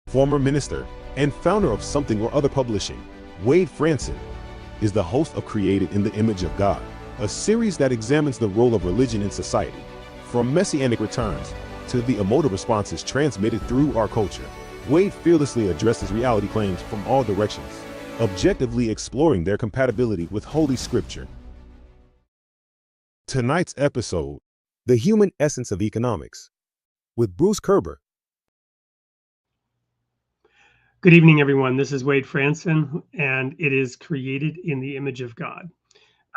Former minister and founder of Something or Other Publishing, Wade Franson is the host of Created in the Image of God, a series that examines the role of religion in society, from messianic returns to the emotive responses transmitted through our culture. Wade fearlessly addresses reality claims from all directions, objectively exploring their compatibility with Holy Scripture. Tonight's episode, The Human Essence of Economics, with Bruce Koerber. Good evening, everyone. This is Wade Franson, and it is Created in the Image of God.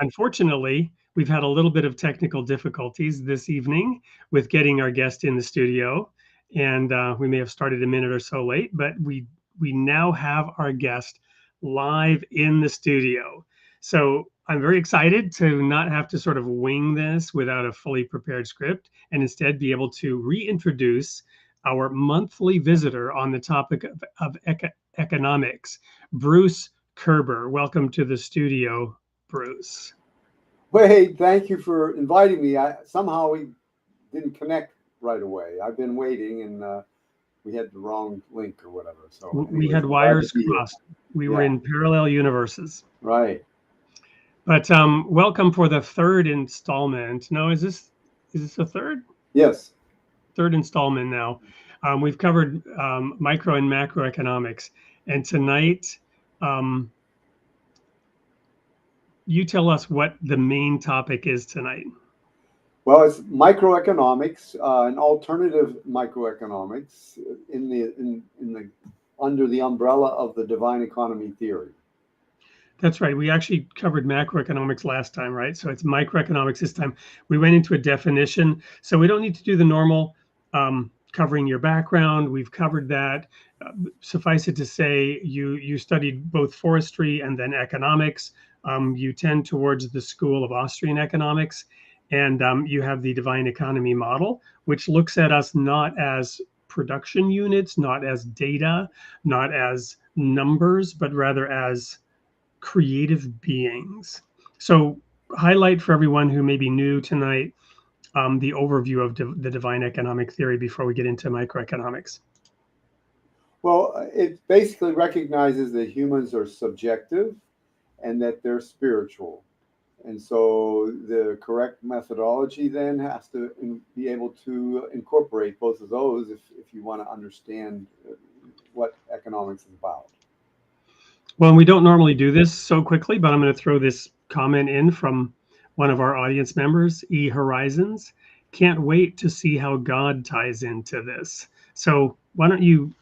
Unfortunately, we've had a little bit of technical difficulties this evening with getting our guest in the studio, and we may have started a minute or so late, but we now have our guest live in the studio. So I'm very excited to not have to sort of wing this without a fully prepared script, and instead be able to reintroduce our monthly visitor on the topic of economics, Bruce Koerber. Welcome to the studio, Bruce. Wade, thank you for inviting me. Somehow we didn't connect right away. I've been waiting, and we had the wrong link or whatever. So we had wires crossed. We were in parallel universes. Right. But welcome for the third installment. No, is this the third? Yes. Third installment now. We've covered micro and macroeconomics, and tonight, you tell us what the main topic is tonight. Well, it's microeconomics, an alternative microeconomics in the under the umbrella of the divine economy theory. That's right. We actually covered macroeconomics last time, right? So it's microeconomics this time. We went into a definition, so we don't need to do the normal covering your background. We've covered that. Suffice it to say, you studied both forestry and then economics. You tend towards the school of Austrian economics, and you have the divine economy model, which looks at us not as production units, not as data, not as numbers, but rather as creative beings. So highlight for everyone who may be new tonight the overview of the divine economic theory before we get into microeconomics. Well, it basically recognizes that humans are subjective and that they're spiritual. And so the correct methodology then has to be able to incorporate both of those if you want to understand what economics is about. Well, we don't normally do this so quickly, but I'm going to throw this comment in from one of our audience members, E Horizons. Can't wait to see how God ties into this. So why don't you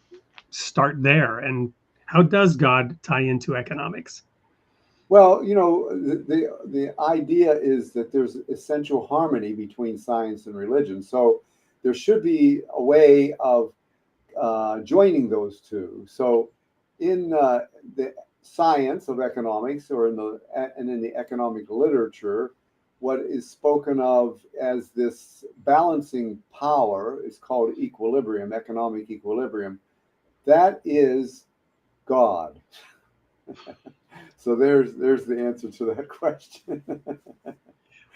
start there? And how does God tie into economics? Well, the idea is that there's essential harmony between science and religion. So there should be a way of joining those two. So in the science of economics, or in the economic literature, what is spoken of as this balancing power is called equilibrium, economic equilibrium. That is God. So there's the answer to that question.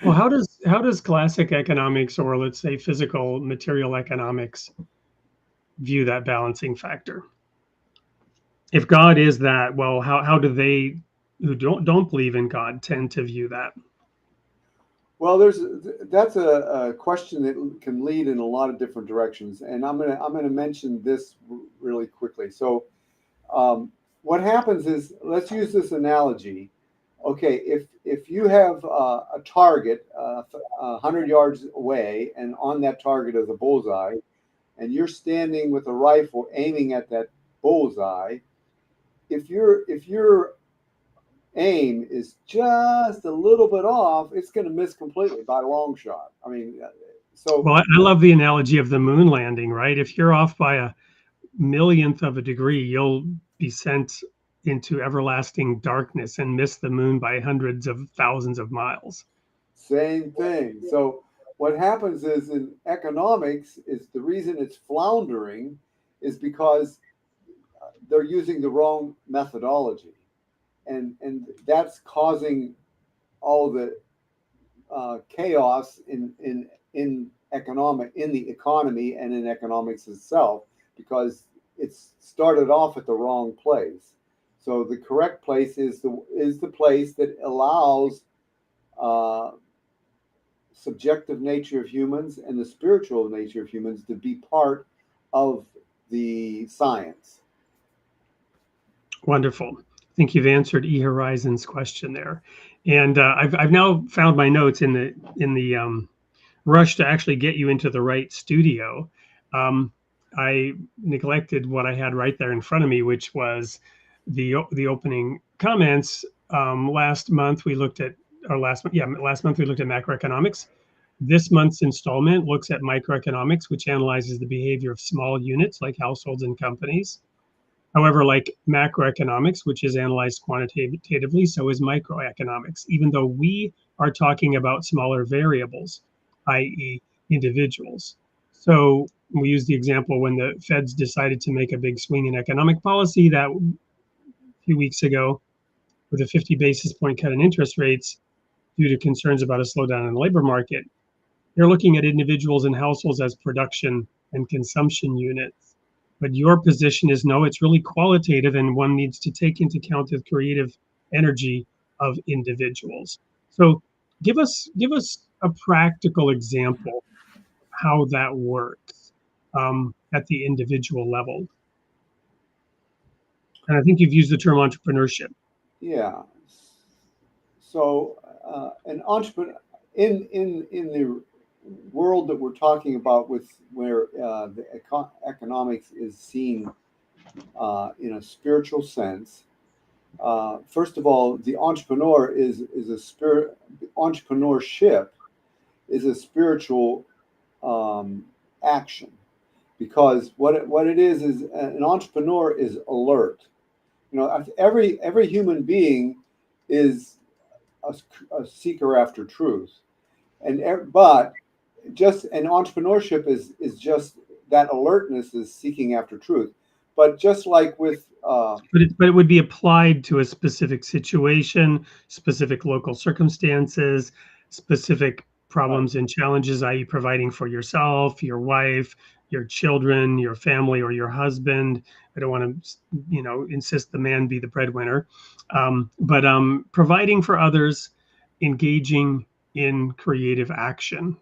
Well, how does classic economics, or let's say physical material economics, view that balancing factor? If God is that, well, how do they who don't believe in God tend to view that? Well, that's a question that can lead in a lot of different directions, and I'm gonna mention this really quickly. So, what happens is, let's use this analogy. Okay, if you have a target 100 yards away, and on that target is a bullseye, and you're standing with a rifle aiming at that bullseye, if your aim is just a little bit off, it's going to miss completely by a long shot. I mean, well, I love the analogy of the moon landing, right? If you're off by a millionth of a degree, you'll be sent into everlasting darkness and miss the moon by hundreds of thousands of miles. Same thing. So what happens is, in economics, is the reason it's floundering is because they're using the wrong methodology, and that's causing all the chaos in the economy and in economics itself, because it's started off at the wrong place. So the correct place is the place that allows subjective nature of humans and the spiritual nature of humans to be part of the science. Wonderful. I think you've answered E Horizon's question there, and I've now found my notes in the rush to actually get you into the right studio. I neglected what I had right there in front of me, which was the opening comments. Last month we looked at, or last month we looked at macroeconomics. This month's installment looks at microeconomics, which analyzes the behavior of small units like households and companies. However, like macroeconomics, which is analyzed quantitatively, so is microeconomics, even though we are talking about smaller variables, i.e. individuals. So we use the example when the Feds decided to make a big swing in economic policy that a few weeks ago with a 50 basis point cut in interest rates due to concerns about a slowdown in the labor market. They're looking at individuals and households as production and consumption units. But your position is no, it's really qualitative, and one needs to take into account the creative energy of individuals. So give us a practical example how that works at the individual level. And I think you've used the term entrepreneurship. Yeah. So an entrepreneur in the world that we're talking about, with where the economics is seen in a spiritual sense. First of all, the entrepreneur is a spirit. Entrepreneurship is a spiritual action, because what it is an entrepreneur is alert. You know, every human being is a seeker after truth, but just an entrepreneurship is just that alertness is seeking after truth. But just like with but it would be applied to a specific situation, specific local circumstances, specific problems and challenges, i.e. providing for yourself, your wife, your children, your family, or your husband. I don't want to, insist the man be the breadwinner, but providing for others, engaging in creative action.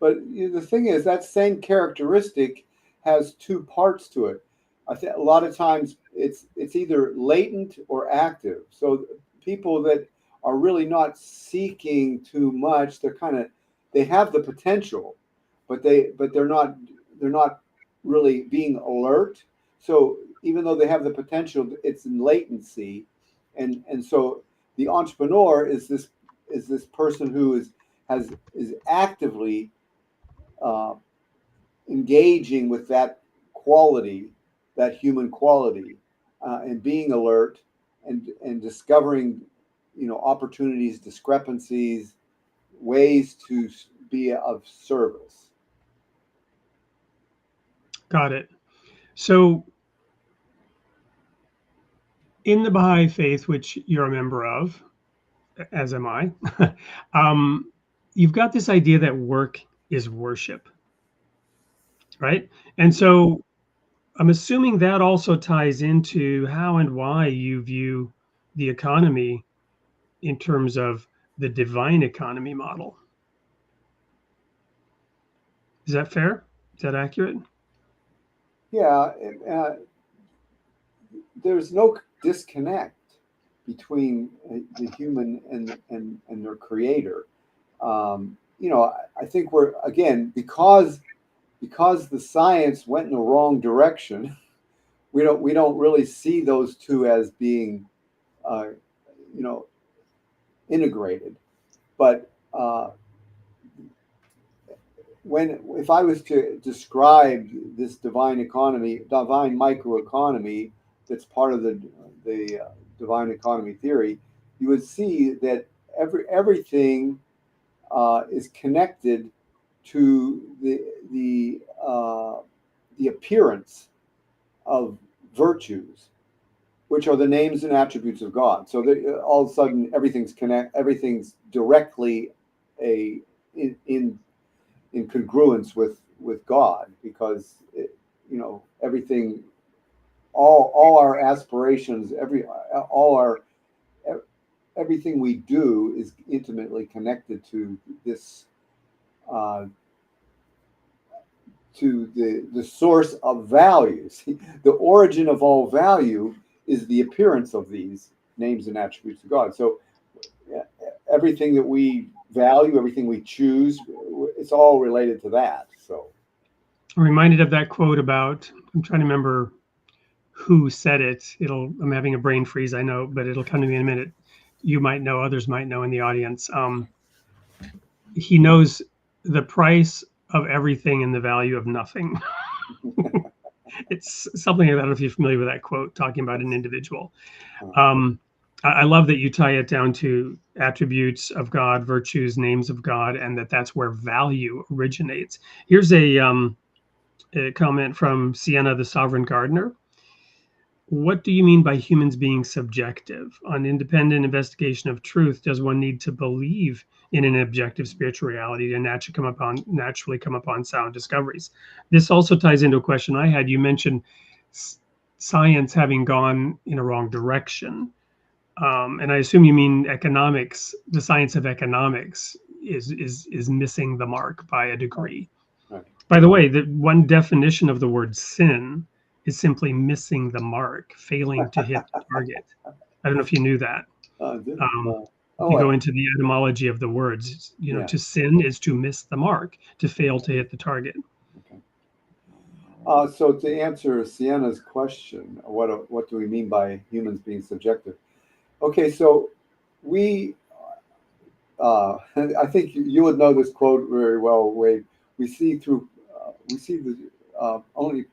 But the thing is, that same characteristic has two parts to it. I think a lot of times it's either latent or active. So people that are really not seeking too much, they have the potential, but they're not really being alert. So even though they have the potential, it's in latency, and so the entrepreneur is this person who is actively engaging with that quality, that human quality, and being alert and discovering, opportunities, discrepancies, ways to be of service. Got it. So in the Baha'i faith, which you're a member of, as am I, you've got this idea that work is worship, right? And so I'm assuming that also ties into how and why you view the economy in terms of the divine economy model. Is that fair? Is that accurate? Yeah, there's no disconnect between the human and their creator. I think we're, again, because the science went in the wrong direction, we don't really see those two as being integrated. But if I was to describe this divine microeconomy that's part of the divine economy theory, you would see that everything is connected to the appearance of virtues, which are the names and attributes of God. So that all of a sudden everything's directly in congruence with God, because everything all our aspirations, all our everything we do is intimately connected to this, uh, to the source of values. The origin of all value is the appearance of these names and attributes of God. So everything that we value, everything we choose, it's all related to that. So I'm reminded of that quote about, I'm trying to remember who said it. I'm having a brain freeze, I know, but it'll come to me in a minute. You might know, others might know in the audience. He knows the price of everything and the value of nothing. It's something like that. I don't know if you're familiar with that quote, talking about an individual. Um, I love that you tie it down to attributes of God, virtues, names of God, and that's where value originates. Here's a comment from Sienna, the Sovereign Gardener. What do you mean by humans being subjective? On independent investigation of truth, does one need to believe in an objective spiritual reality to naturally come upon sound discoveries? This also ties into a question I had. You mentioned science having gone in a wrong direction. And I assume you mean economics. The science of economics is missing the mark by a degree. right. By the way, the one definition of the word sin is simply missing the mark, failing to hit the target. I don't know if you knew that. If you go into the etymology of the words, yeah. to sin is to miss the mark, to fail to hit the target. Okay. So to answer Sienna's question, what do we mean by humans being subjective? Okay, so we, I think you would know this quote very well, Wade. We see the only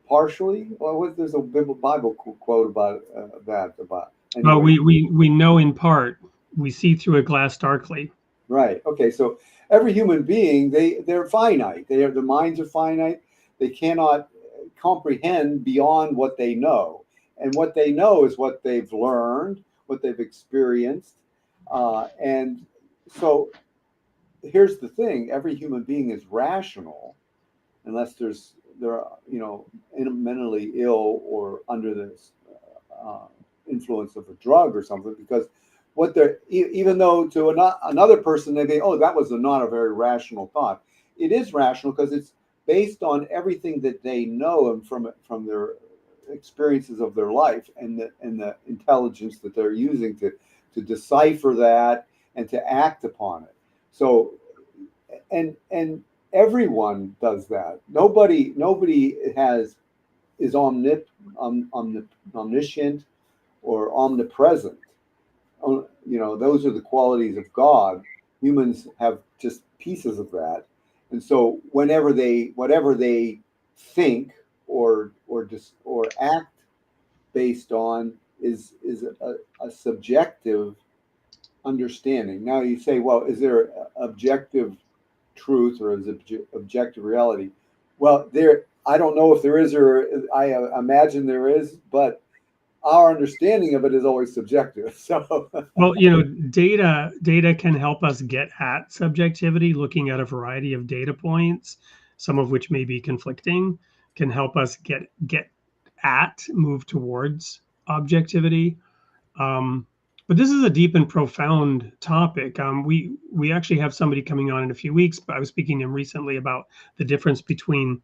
partially. Well, there's a Bible quote about that. About Well, anyway. we know in part. We see through a glass darkly. Right. Okay. So every human being, they're finite. Their minds are finite. They cannot comprehend beyond what they know, and what they know is what they've learned, what they've experienced, and so here's the thing: every human being is rational, unless they're mentally ill or under this uh, influence of a drug or something, because what they're even though to another person they think, oh, that was not a very rational thought. It is rational because it's based on everything that they know and from their experiences of their life and the intelligence that they're using to decipher that and to act upon it. So and everyone does that. Nobody is omniscient or omnipresent. Those are the qualities of God. Humans have just pieces of that, and so whatever they think or act based on is a subjective understanding. Now you say, well, is there objective truth or is it objective reality? Well, I don't know if there is, or I imagine there is, but our understanding of it is always subjective. So Well, data can help us get at subjectivity, looking at a variety of data points, some of which may be conflicting, can help us move towards objectivity. But this is a deep and profound topic. We actually have somebody coming on in a few weeks, but I was speaking to him recently about the difference between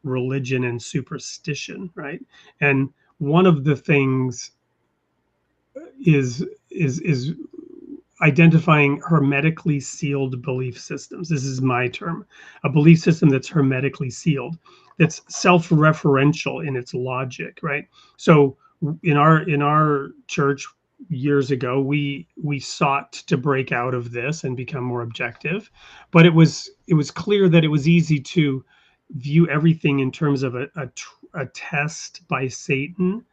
religion and superstition, right? And one of the things is identifying hermetically sealed belief systems. This is my term. A belief system that's hermetically sealed, that's self-referential in its logic, right? So in our church years ago, we sought to break out of this and become more objective, but it was clear that it was easy to view everything in terms of a test by Satan,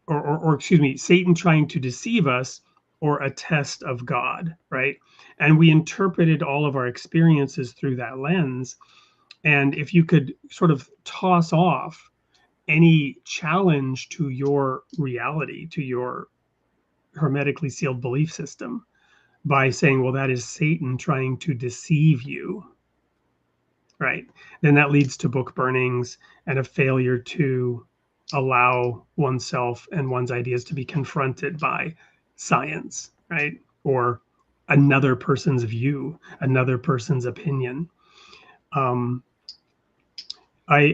or excuse me, Satan trying to deceive us, or a test of God, right? And we interpreted all of our experiences through that lens. And if you could sort of toss off any challenge to your reality, to your hermetically sealed belief system, by saying, well, that is Satan trying to deceive you, right? Then that leads to book burnings and a failure to allow oneself and one's ideas to be confronted by science, right? Or another person's view, another person's opinion. I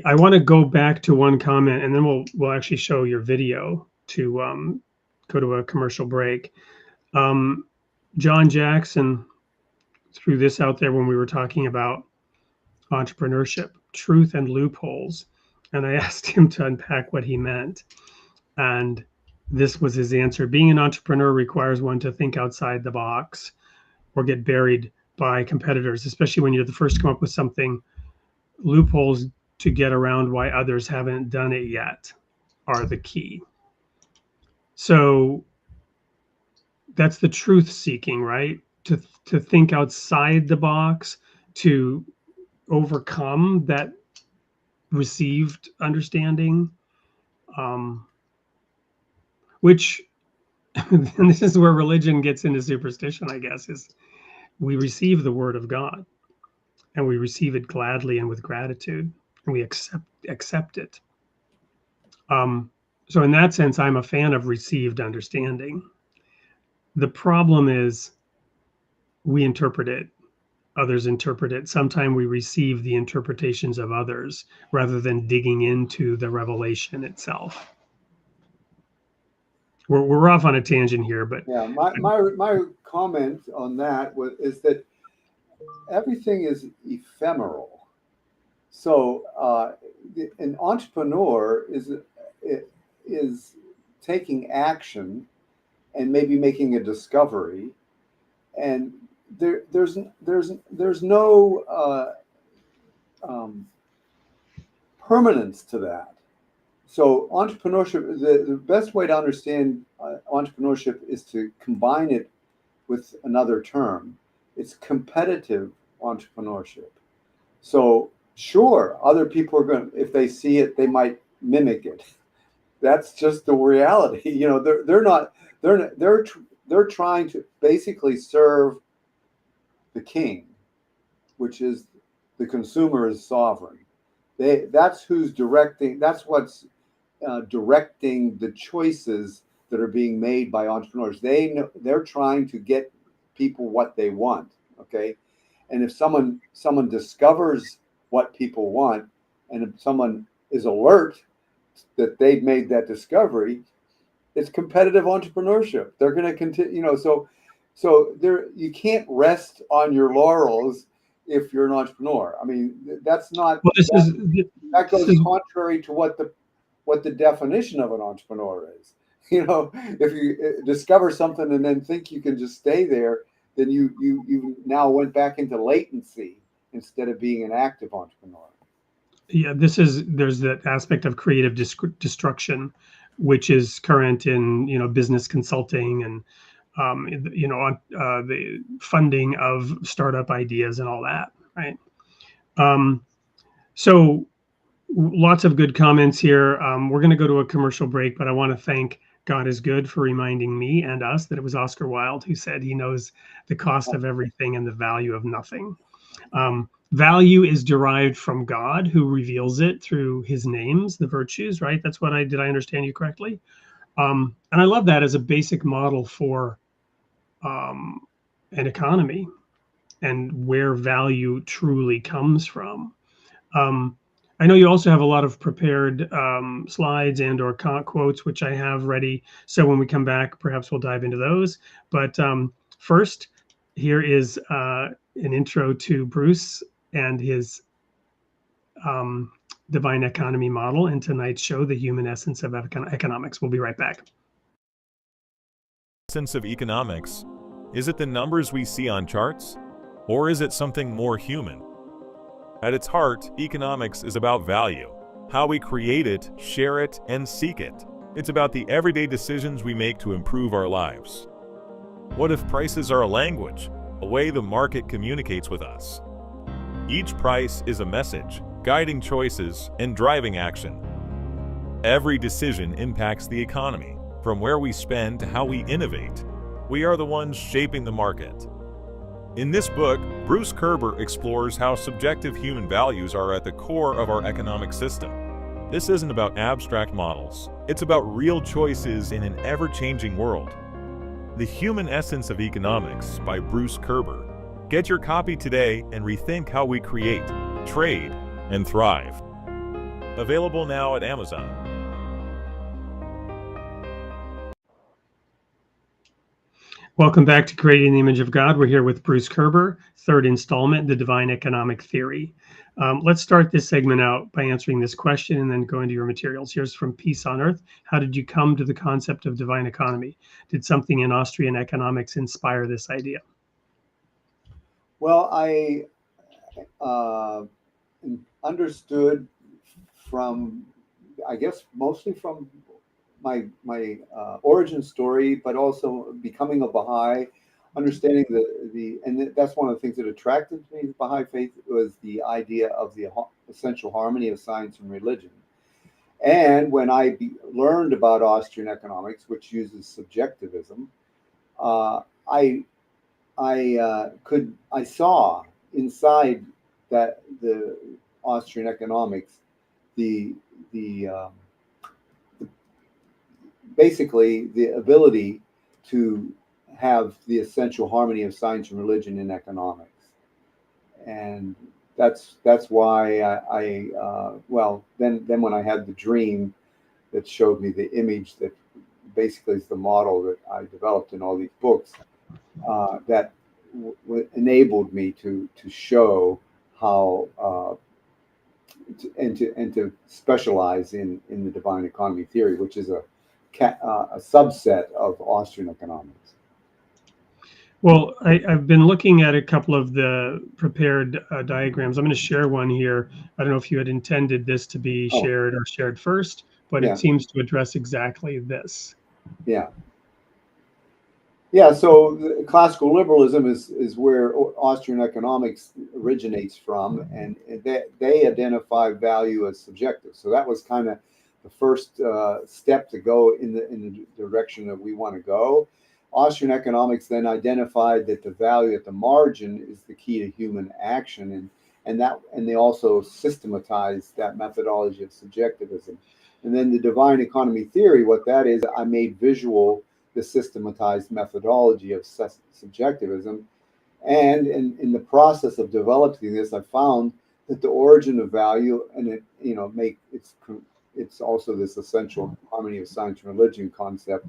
want to go back to one comment, and then we'll actually show your video to go to a commercial break. John Jackson threw this out there when we were talking about entrepreneurship, truth and loopholes, and I asked him to unpack what he meant, and this was his answer. Being an entrepreneur requires one to think outside the box or get buried by competitors, especially when you're the first to come up with something. Loopholes to get around why others haven't done it yet are the key. So that's the truth seeking, right? To think outside the box, to overcome that received understanding, which, and this is where religion gets into superstition, I guess, is we receive the word of God and we receive it gladly and with gratitude, and we accept it. So in that sense, I'm a fan of received understanding. The problem is we interpret it, others interpret it. Sometimes we receive the interpretations of others rather than digging into the revelation itself. We're off on a tangent here, but yeah, my comment on that is that everything is ephemeral. So an entrepreneur is taking action and maybe making a discovery, and there's no permanence to that. So entrepreneurship, the best way to understand entrepreneurship is to combine it with another term. It's competitive entrepreneurship. So sure, other people are going to, if they see it, they might mimic it. That's just the reality. You know, they're trying to basically serve the king, which is the consumer is sovereign. That's who's directing. That's what's directing the choices that are being made by entrepreneurs. They're trying to get people what they want. Okay, and if someone discovers what people want, and if someone is alert that they've made that discovery, it's competitive entrepreneurship. They're going to continue. You know, so there, you can't rest on your laurels if you're an entrepreneur. I mean, that's not. Well, that goes contrary to what the definition of an entrepreneur is. You know, if you discover something and then think you can just stay there, then you now went back into latency instead of being an active entrepreneur. Yeah, there's that aspect of creative destruction, which is current in business consulting and the funding of startup ideas and all that, right? So lots of good comments here. We're going to go to a commercial break, but I want to thank God is Good for reminding me and us that it was Oscar Wilde who said he knows the cost of everything and the value of nothing. Value is derived from God, who reveals it through his names, the virtues, right? That's what did I understand you correctly? And I love that as a basic model for an economy and where value truly comes from. I know you also have a lot of prepared slides and or quotes, which I have ready. So when we come back, perhaps we'll dive into those. But first, here is an intro to Bruce and his divine economy model in tonight's show, The Human Essence of Economics. We'll be right back. Essence of economics, is it the numbers we see on charts? Or is it something more human? At its heart, economics is about value, how we create it, share it, and seek it. It's about the everyday decisions we make to improve our lives. What if prices are a language, a way the market communicates with us? Each price is a message, guiding choices and driving action. Every decision impacts the economy, from where we spend to how we innovate. We are the ones shaping the market. In this book, Bruce Koerber explores how subjective human values are at the core of our economic system. This isn't about abstract models. It's about real choices in an ever-changing world. The Human Essence of Economics by Bruce Koerber. Get your copy today and rethink how we create, trade, and thrive. Available now at Amazon. Welcome back to Creating the Image of God. We're here with Bruce Koerber, third installment, The Divine Economic Theory. Let's start this segment out by answering this question and then go into your materials. Here's from Peace on Earth. How did you come to the concept of divine economy? Did something in Austrian economics inspire this idea? Well, I understood from, I guess, mostly from my origin story, but also becoming a Baha'i, understanding and that's one of the things that attracted me to Baha'i faith was the idea of the essential harmony of science and religion. And when I learned about Austrian economics, which uses subjectivism, I saw inside that the Austrian economics basically the ability to have the essential harmony of science and religion in economics. And that's why then when I had the dream that showed me the image that basically is the model that I developed in all these books, that enabled me to show how to specialize in the divine economy theory, which is a subset of Austrian economics. Well, I've been looking at a couple of the prepared diagrams. I'm going to share one here. I don't know if you had intended this to be shared or shared first, but it seems to address exactly this. Yeah. Yeah, so classical liberalism is where Austrian economics originates from, and they identify value as subjective. So that was kind of the first step to go in the direction that we want to go. Austrian economics then identified that the value at the margin is the key to human action, and they also systematized that methodology of subjectivism. And then the divine economy theory, what that is, I made visual the systematized methodology of subjectivism. And in the process of developing this, I found that the origin of value, and it's also this essential harmony of science and religion concept,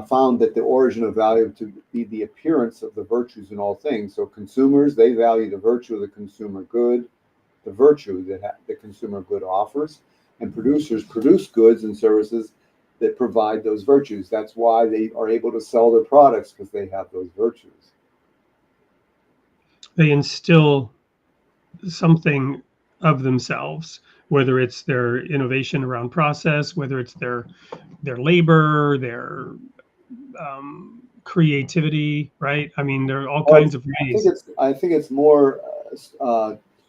found that the origin of value to be the appearance of the virtues in all things. So consumers, they value the virtue of the consumer good, the virtue that the consumer good offers, and producers produce goods and services that provide those virtues. That's why they are able to sell their products, because they have those virtues. They instill something of themselves, whether it's their innovation around process, whether it's their labor, their creativity, right? I mean, there are all kinds of ways. I think it's more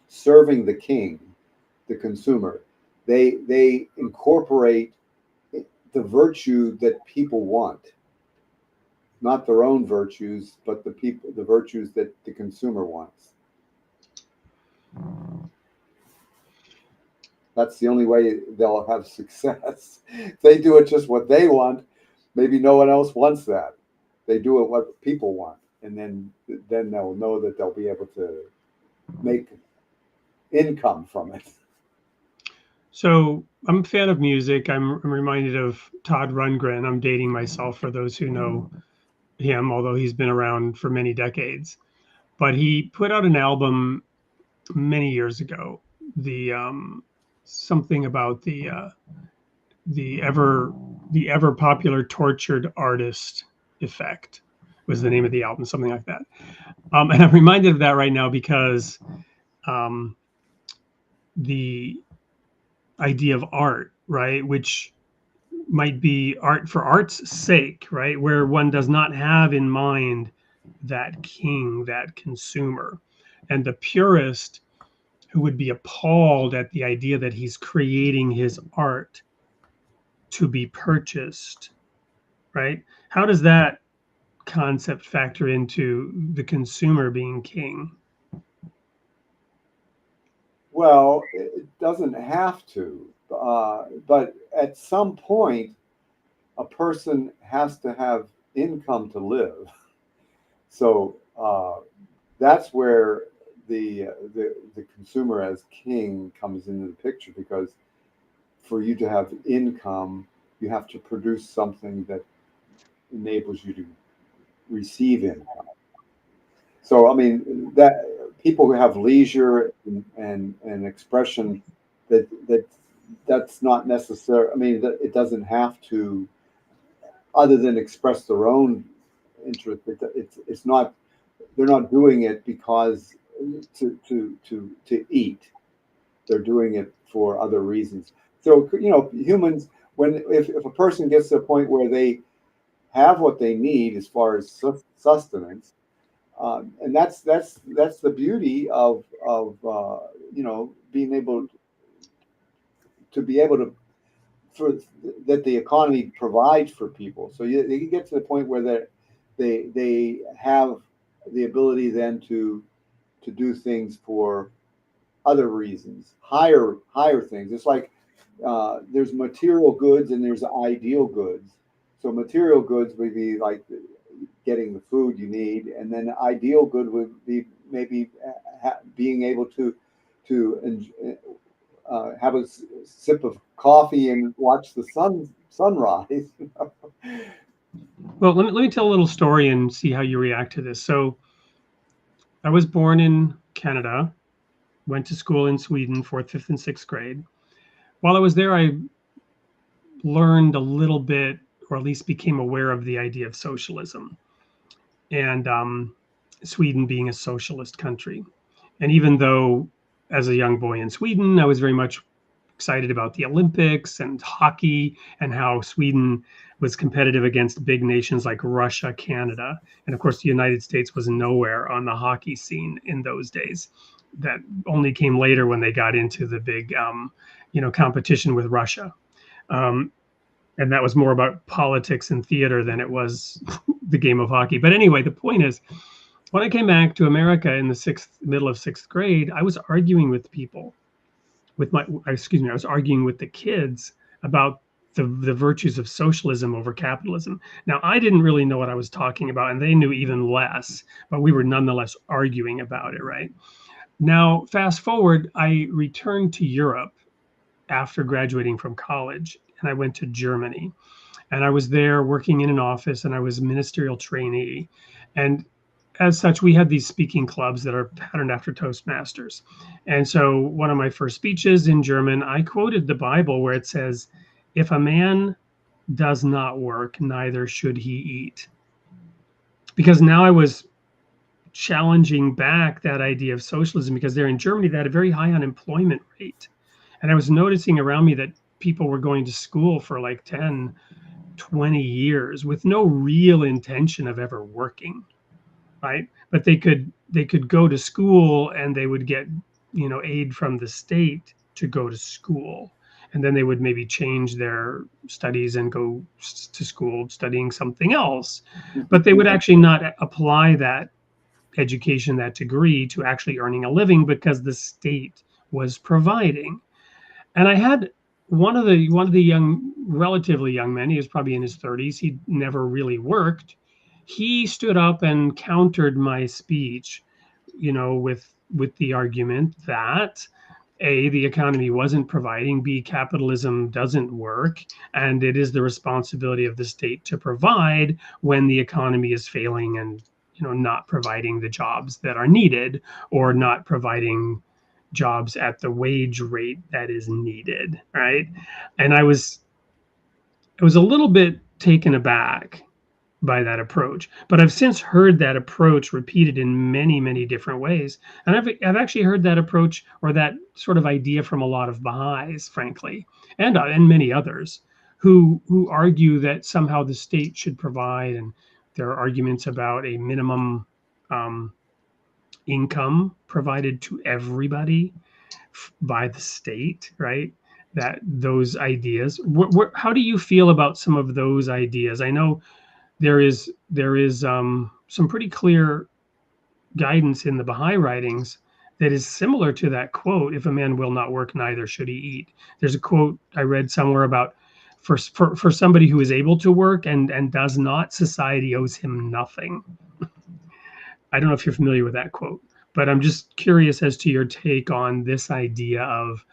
serving the king, the consumer. They incorporate the virtue that people want, not their own virtues, but the virtues that the consumer wants. That's the only way they'll have success. If they do it just what they want, maybe no one else wants that. They do it what people want, and then they'll know that they'll be able to make income from it. So I'm a fan of music. I'm reminded of Todd Rundgren. I'm dating myself for those who know him, although he's been around for many decades. But he put out an album many years ago. Something about the ever popular tortured artist effect was the name of the album, something like that. And I'm reminded of that right now because the idea of art, right, which might be art for art's sake, right, where one does not have in mind that king, that consumer, and the purist who would be appalled at the idea that he's creating his art to be purchased, right? How does that concept factor into the consumer being king? Well, it doesn't have to, but at some point, a person has to have income to live. So that's where the consumer as king comes into the picture, because for you to have income, you have to produce something that enables you to receive income. So I mean that people who have leisure and expression, that's not necessary. I mean that it doesn't have to, other than express their own interest. It's not, they're not doing it because to eat. They're doing it for other reasons. So humans, when if a person gets to a point where they have what they need as far as sustenance, and that's the beauty of being able to be able to, for that the economy provides for people. So you get to the point where they have the ability then to do things for other reasons, higher things. It's like there's material goods and there's ideal goods. So material goods would be like getting the food you need, and then ideal good would be maybe being able to have a sip of coffee and watch the sunrise. Well, let me tell a little story and see how you react to this. So I was born in Canada, went to school in Sweden, 4th, 5th, and 6th grade. While I was there, I learned a little bit, or at least became aware of the idea of socialism, and Sweden being a socialist country. And even though as a young boy in Sweden, I was very much excited about the Olympics and hockey and how Sweden was competitive against big nations like Russia, Canada. And of course, the United States was nowhere on the hockey scene in those days. That only came later when they got into the big, competition with Russia. And that was more about politics and theater than it was the game of hockey. But anyway, the point is, when I came back to America in the middle of 6th grade, I was arguing with people I was arguing with the kids about the virtues of socialism over capitalism. Now, I didn't really know what I was talking about, and they knew even less, but we were nonetheless arguing about it, right? Now, fast forward, I returned to Europe after graduating from college, and I went to Germany. And I was there working in an office, and I was a ministerial trainee. And as such, we had these speaking clubs that are patterned after Toastmasters. And so one of my first speeches in German, I quoted the Bible where it says, "If a man does not work, neither should he eat." Because now I was challenging back that idea of socialism, because there in Germany, they had a very high unemployment rate. And I was noticing around me that people were going to school for like 10, 20 years with no real intention of ever working. Right, but they could go to school and they would get aid from the state to go to school, and then they would maybe change their studies and go to school studying something else, but they would actually not apply that education, that degree, to actually earning a living because the state was providing. And I had one of the relatively young men, he was probably in his 30s, he'd never really worked. He stood up and countered my speech, with the argument that A, the economy wasn't providing, B, capitalism doesn't work, and it is the responsibility of the state to provide when the economy is failing and not providing the jobs that are needed, or not providing jobs at the wage rate that is needed, right? And I was a little bit taken aback by that approach, but I've since heard that approach repeated in many, many different ways. And I've actually heard that approach, or that sort of idea, from a lot of Baha'is, frankly, and many others who argue that somehow the state should provide, and there are arguments about a minimum income provided to everybody by the state, right? That those ideas. How do you feel about some of those ideas? I know there is some pretty clear guidance in the Baha'i writings that is similar to that quote, if a man will not work, neither should he eat. There's a quote I read somewhere about for somebody who is able to work and does not, society owes him nothing. I don't know if you're familiar with that quote, but I'm just curious as to your take on this idea of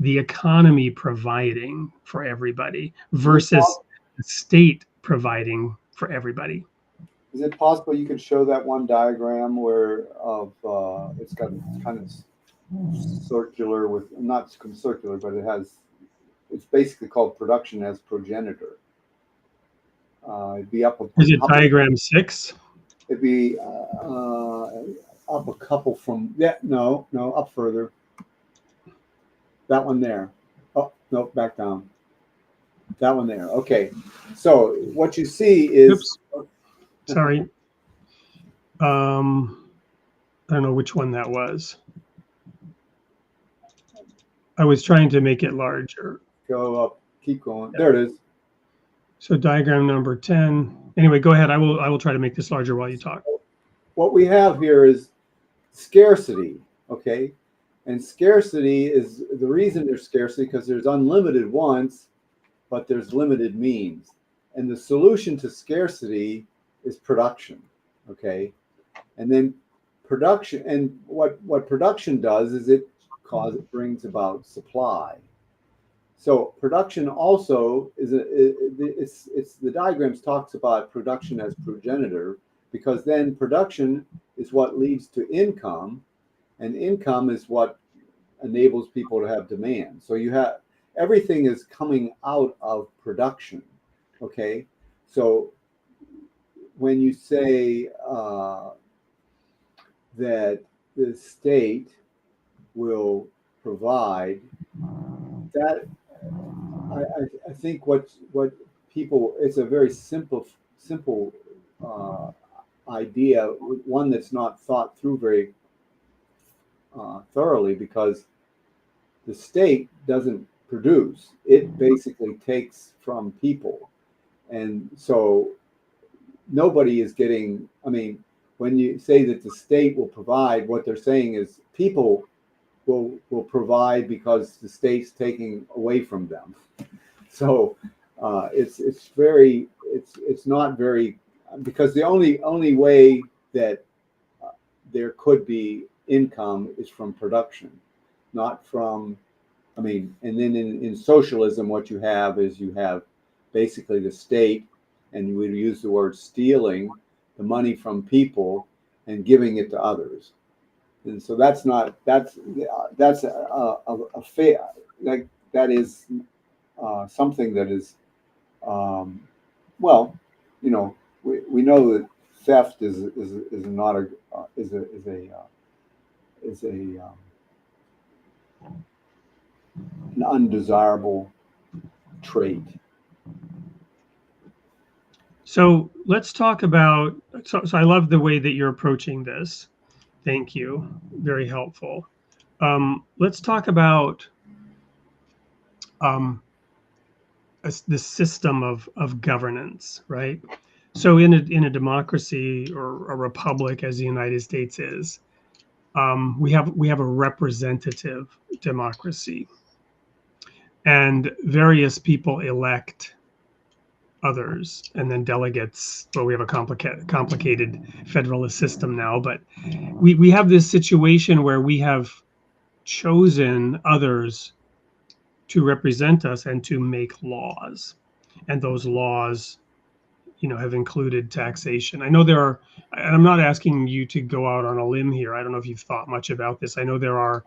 the economy providing for everybody versus the state providing for everybody. Is it possible you could show that one diagram where it's got kind of circular with, not circular, but it's basically called production as progenitor. It'd be up. Is it diagram 6? It'd be up a couple from, no, up further. That one there. Oh, no, back down. That one there. Okay. So what you see is. Oops. Sorry. I don't know which one that was. I was trying to make it larger. Go up. Keep going. There it is. So diagram number 10. Anyway, go ahead. I will try to make this larger while you talk. What we have here is scarcity, okay? And scarcity is the reason there's scarcity because there's unlimited wants, but there's limited means. And the solution to scarcity is production, okay? And then production, and what production does is it brings about supply. So production also is it's the diagrams talks about production as progenitor, because then production is what leads to income, and income is what enables people to have demand. So you have everything is coming out of production, okay? So when you say that the state will provide, that I think what people, it's a very simple idea, one that's not thought through very thoroughly, because the state doesn't produce, it basically takes from people. And so nobody is getting, I mean, when you say that the state will provide, what they're saying is people will provide because the state's taking away from them. So it's not very, because the only way that there could be income is from production, not from, I mean, and then in socialism, what you have is you have basically the state, and you would use the word stealing the money from people and giving it to others. And so that's a fair, like that is something that is, well, you know, we know that theft is not a an undesirable trait. So let's talk about, so I love the way that you're approaching this. Thank you. Very helpful. Let's talk about the system of governance, right? So in a democracy or a republic, as the United States is, we have a representative democracy, and various people elect others, and then delegates. Well, we have a complicated federalist system now, but we have this situation where we have chosen others to represent us and to make laws, and those laws, you know, have included taxation. I know there are, and I'm not asking you to go out on a limb here. I don't know if you've thought much about this. I know there are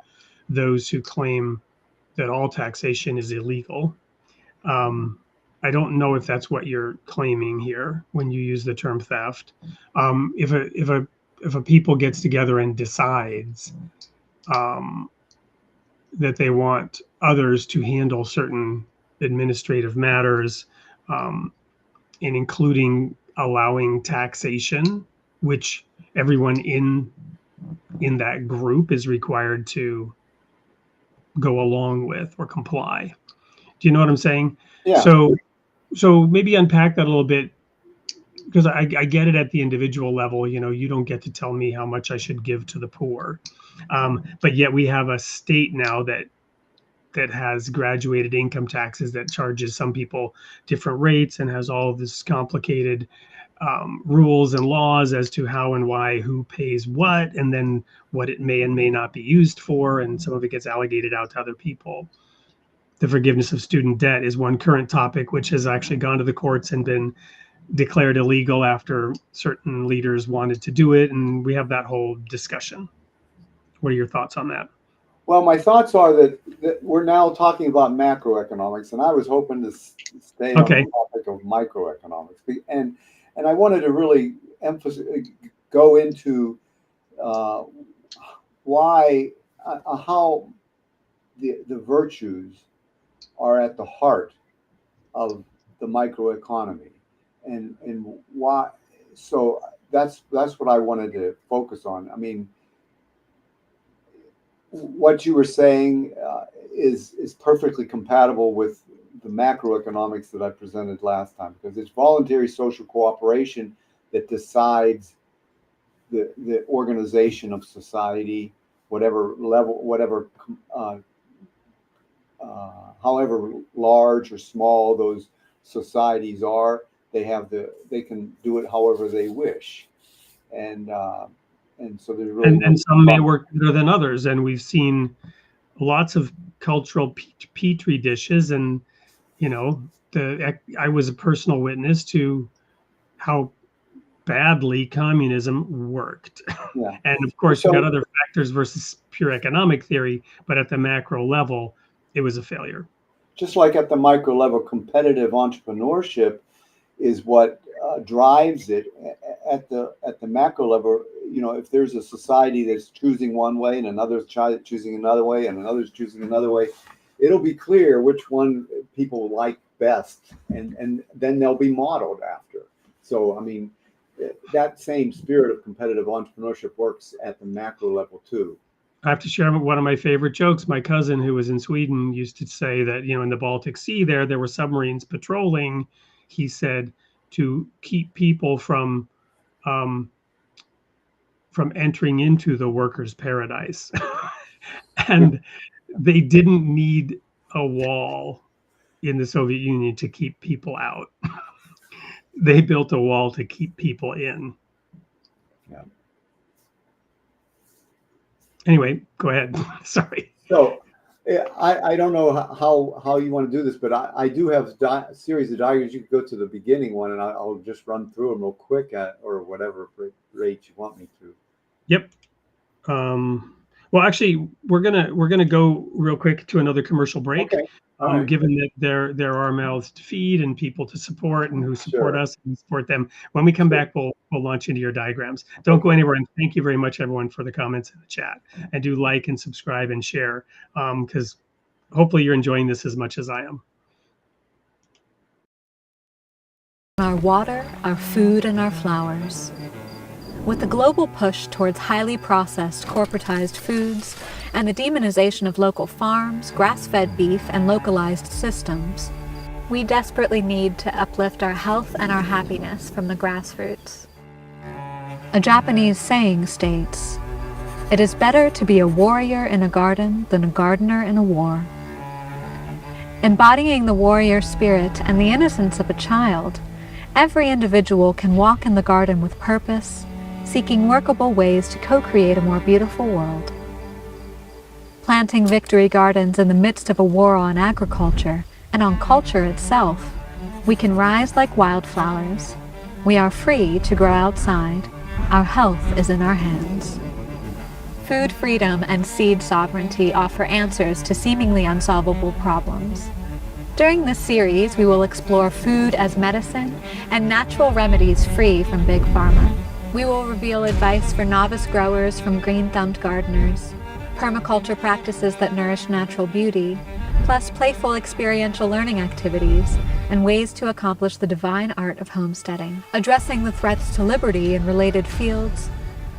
those who claim that all taxation is illegal. I don't know if that's what you're claiming here when you use the term theft. If a people gets together and decides that they want others to handle certain administrative matters, and including allowing taxation, which everyone in that group is required to go along with or comply. Do you know what I'm saying? Yeah. So maybe unpack that a little bit. because I get it at the individual level. You don't get to tell me how much I should give to the poor, but yet we have a state now that has graduated income taxes that charges some people different rates and has all of this complicated rules and laws as to how and why who pays what, and then what it may and may not be used for, and some of it gets allocated out to other people. The forgiveness of student debt is one current topic which has actually gone to the courts and been declared illegal after certain leaders wanted to do it, and we have that whole discussion. What are your thoughts on that? Well, my thoughts are that we're now talking about macroeconomics, and I was hoping to stay on the topic of microeconomics, and I wanted to really go into why how the virtues are at the heart of the microeconomy, and why. So that's what I wanted to focus on. I mean, what you were saying is perfectly compatible with the macroeconomics that I presented last time, because it's voluntary social cooperation that decides the organization of society, whatever level, whatever, however large or small those societies are. They can do it however they wish, and so there's really and some may work better than others, and we've seen lots of cultural petri dishes, and I was a personal witness to how badly communism worked. Yeah. And of course, you've got other factors versus pure economic theory, but at the macro level, it was a failure. Just like at the micro level, competitive entrepreneurship is what drives it. At the macro level, if there's a society that's choosing one way and another's choosing another way and another's choosing another way, it'll be clear which one people like best, and then they'll be modeled after. So, I mean, that same spirit of competitive entrepreneurship works at the macro level too. I have to share one of my favorite jokes. My cousin, who was in Sweden, used to say that, in the Baltic Sea there were submarines patrolling, he said, to keep people from entering into the workers' paradise. And they didn't need a wall in the Soviet Union to keep people out. They built a wall to keep people in. Yeah. Anyway, go ahead. Sorry. So I don't know how you want to do this, but I do have a series of diagrams. You can go to the beginning one, and I'll just run through them real quick or whatever rate you want me to. Yep. Well, actually, we're gonna go real quick to another commercial break. Okay. Right. Given that there are mouths to feed and people to support, and who support us and support them. When we come back, we'll launch into your diagrams. Don't go anywhere, and thank you very much, everyone, for the comments in the chat. And do like and subscribe and share, because hopefully you're enjoying this as much as I am. Our water, our food, and our flowers. With the global push towards highly processed, corporatized foods and the demonization of local farms, grass-fed beef, and localized systems, we desperately need to uplift our health and our happiness from the grassroots. A Japanese saying states, "It is better to be a warrior in a garden than a gardener in a war." Embodying the warrior spirit and the innocence of a child, every individual can walk in the garden with purpose, seeking workable ways to co-create a more beautiful world. Planting victory gardens in the midst of a war on agriculture and on culture itself, we can rise like wildflowers. We are free to grow outside. Our health is in our hands. Food freedom and seed sovereignty offer answers to seemingly unsolvable problems. During this series, we will explore food as medicine and natural remedies free from big pharma. We will reveal advice for novice growers from green-thumbed gardeners, permaculture practices that nourish natural beauty, plus playful experiential learning activities and ways to accomplish the divine art of homesteading. Addressing the threats to liberty in related fields,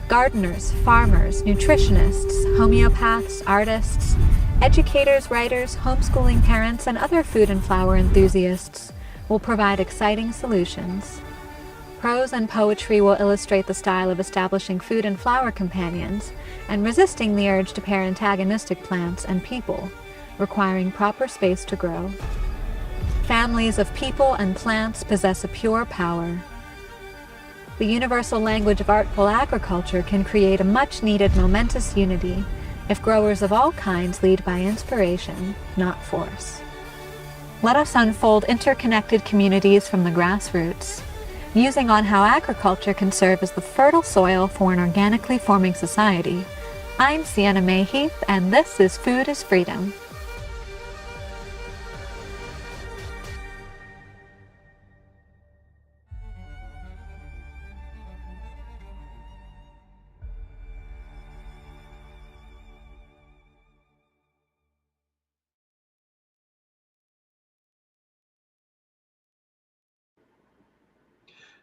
gardeners, farmers, nutritionists, homeopaths, artists, educators, writers, homeschooling parents, and other food and flower enthusiasts will provide exciting solutions. Prose and poetry will illustrate the style of establishing food and flower companions and resisting the urge to pair antagonistic plants and people, requiring proper space to grow. Families of people and plants possess a pure power. The universal language of artful agriculture can create a much-needed momentous unity if growers of all kinds lead by inspiration, not force. Let us unfold interconnected communities from the grassroots, musing on how agriculture can serve as the fertile soil for an organically forming society. I'm Sienna Mayheath, and this is Food is Freedom.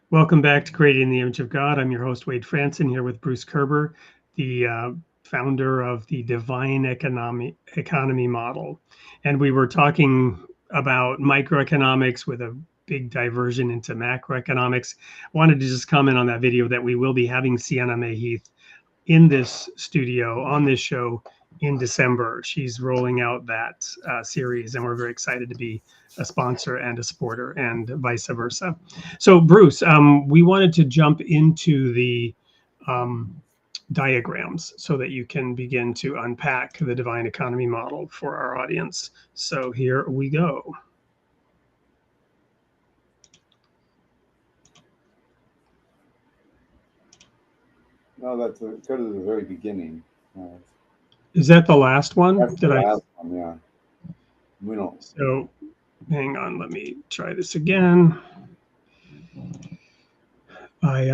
Welcome back to Creating in the Image of God. I'm your host, Wade Franson, here with Bruce Koerber, the founder of the Divine Economy model. And we were talking about microeconomics with a big diversion into macroeconomics. Wanted to just comment on that video that we will be having Sienna Mayheath in this studio on this show in December. She's rolling out that series, and we're very excited to be a sponsor and a supporter, and vice versa. So, Bruce, we wanted to jump into the diagrams so that you can begin to unpack the divine economy model for our audience. So here we go. No, that's go to the very beginning. Is that the last one? That's the last one, yeah. We don't. So, hang on, let me try this again. I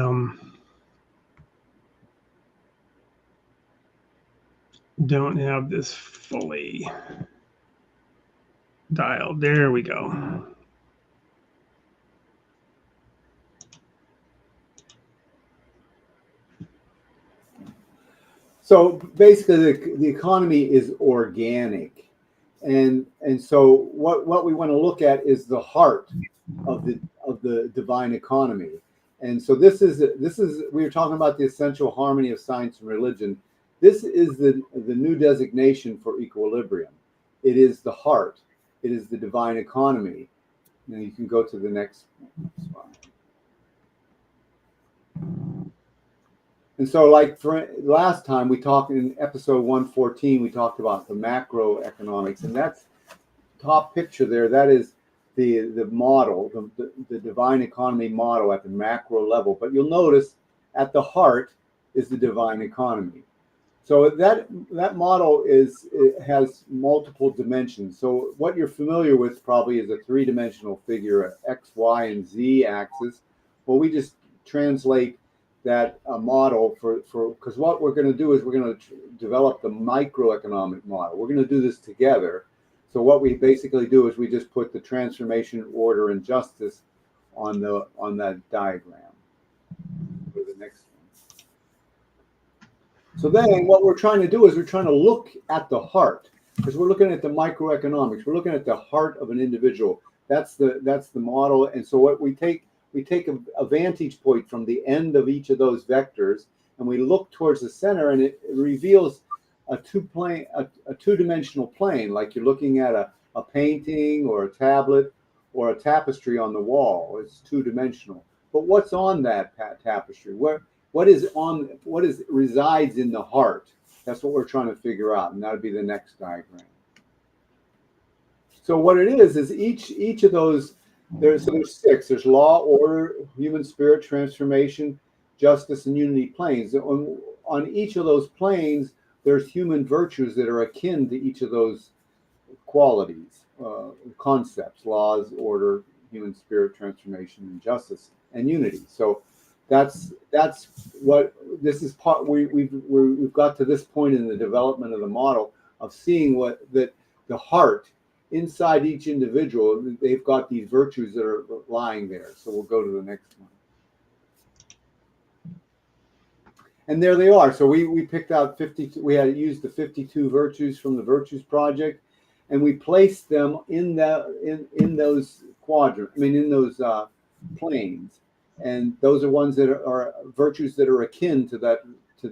don't have this fully dialed. There we go. So basically, the economy is organic, and so what we want to look at is the heart of the divine economy. And so this is we were talking about the essential harmony of science and religion. This is the new designation for equilibrium. It is the heart. It is the divine economy. Now you can go to the next slide. And so, like for last time, we talked in episode 114, we talked about the macroeconomics, and that's top picture there. That is the model, the divine economy model at the macro level. But you'll notice at the heart is the divine economy. So that model has multiple dimensions. So what you're familiar with probably is a three-dimensional figure, a X, Y, and Z axis. Well, we just translate that model for because what we're going to do is we're going to develop the microeconomic model. We're going to do this together. So what we basically do is we just put the transformation, order, and justice on that diagram. Go to the next one. So then what we're trying to do is we're trying to look at the heart, because we're looking at the microeconomics. We're looking at the heart of an individual. That's the model. And so what we take a vantage point from the end of each of those vectors, and we look towards the center, and it reveals a two-dimensional plane, like you're looking at a painting or a tablet or a tapestry on the wall. It's two-dimensional. But what's on that tapestry? What resides in the heart? That's what we're trying to figure out, and that would be the next diagram. So what it is each of those. There's six. There's law, order, human spirit, transformation, justice, and unity planes. On each of those planes, there's human virtues that are akin to each of those qualities, concepts: laws, order, human spirit, transformation, and justice, and unity. So that's what this is. We've got to this point in the development of the model of seeing that the heart. Inside each individual, they've got these virtues that are lying there. So we'll go to the next one. And there they are. So we picked out 52. We had used the 52 virtues from the Virtues Project, and we placed them in those quadrants. I mean, in those planes. and those are ones that are virtues that are akin to that, to